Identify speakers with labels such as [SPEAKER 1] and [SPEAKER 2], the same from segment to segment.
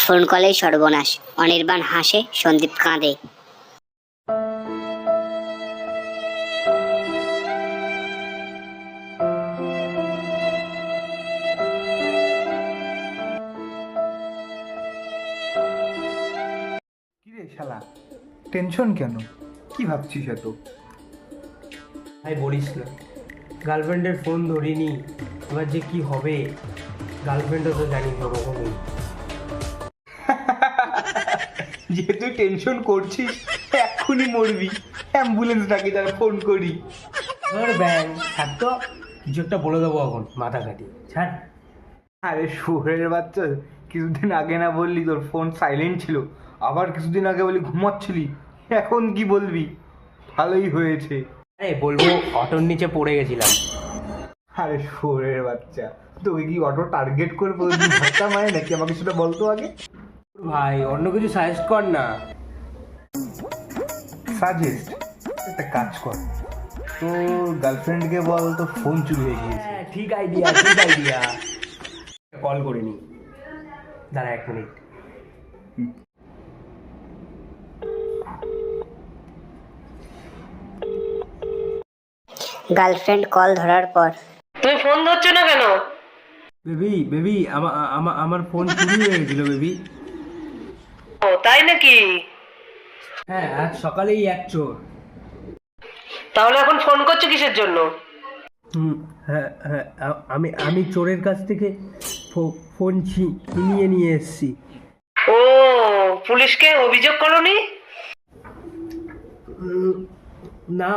[SPEAKER 1] Phone কলেই সর্বনাশ। অনির্বাণ হাসে, সন্দীপ কাঁদে।
[SPEAKER 2] কিরে শালা, টেনশন কেন? কি ভাবছিস এত?
[SPEAKER 3] ভাই বলিস না, গার্লফ্রেন্ডের ফোন ধরিনি, এবার যে কি হবে। গার্লফ্রেন্ডও তো জানি না কখনোই।
[SPEAKER 2] যেহেতু টেনশন করছিস, এক্ষুনি মরবি। অ্যাম্বুলেন্স ডাকি, তারা ফোন করি।
[SPEAKER 3] ধর ব্যাং ছাড় তো, কিছু একটা বলে দেবো এখন মাথা কাটিয়ে ছাড়।
[SPEAKER 2] আরে শুয়োরের বাচ্চা, কিছুদিন আগে না বললি তোর ফোন সাইলেন্ট ছিল, আবার কিছুদিন আগে বলি ঘুমাচ্ছিলি, এখন কি বলবি? ভালোই হয়েছে।
[SPEAKER 3] আরে বলবো অটোর নিচে পড়ে গেছিলাম।
[SPEAKER 2] আরে শুয়োরের বাচ্চা, তোকে কি অটো টার্গেট করে প্রতিদিন ধাক্কা মারে নাকি? আমাকে সেটা বলতো আগে।
[SPEAKER 3] ভাই অন্য কিছু সাজেস্ট কর না।
[SPEAKER 2] সাজেস্ট? একটা কাজ কর, তোর গার্লফ্রেন্ডকে বল তো ফোন চুরি হয়ে গিয়েছে।
[SPEAKER 3] হ্যাঁ ঠিক আইডিয়া, ঠিক আইডিয়া। কল করে নি, দাঁড়া 1 মিনিট।
[SPEAKER 1] গার্লফ্রেন্ড কল ধরার পর,
[SPEAKER 4] তুমি ফোন ধরছো না কেন?
[SPEAKER 3] বেবি বেবি আমার ফোন চুরি হয়ে গেছিল বেবি।
[SPEAKER 4] ও তাই নাকি?
[SPEAKER 3] হ্যাঁ আজ সকালেই এক চোর।
[SPEAKER 4] তাহলে এখন ফোন করছো কিসের জন্য?
[SPEAKER 3] হ্যাঁ হ্যাঁ, আমি চোরের কাছ থেকে ফোন ছিনিয়ে নিয়ে এসেছি।
[SPEAKER 4] ও, পুলিশকে অভিযোগ করোনি?
[SPEAKER 3] না,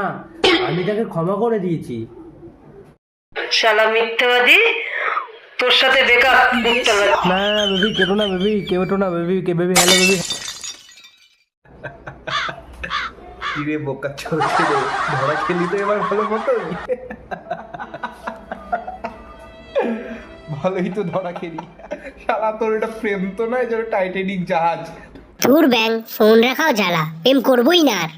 [SPEAKER 3] আমি তাকে ক্ষমা করে দিয়েছি।
[SPEAKER 4] শালা মিথ্যাবাদী, তোর সাথে বেকার দেখতে হবে।
[SPEAKER 3] না না বেবি, কেটো না বেবি, কেটো না বেবি, বেবি হ্যালো বেবি।
[SPEAKER 2] কিরে বোকা ছোট ছেলে, ধরা খেলি তো এবার ভালো মতো। ভালোই তো ধরা খেলি। শালা তোর এটা প্রেম তো নয়, যেন টাইটানিক জাহাজ।
[SPEAKER 1] ধুর ব্যাং, ফোন রাখাও জ্বালা, প্রেম করবোই না আর।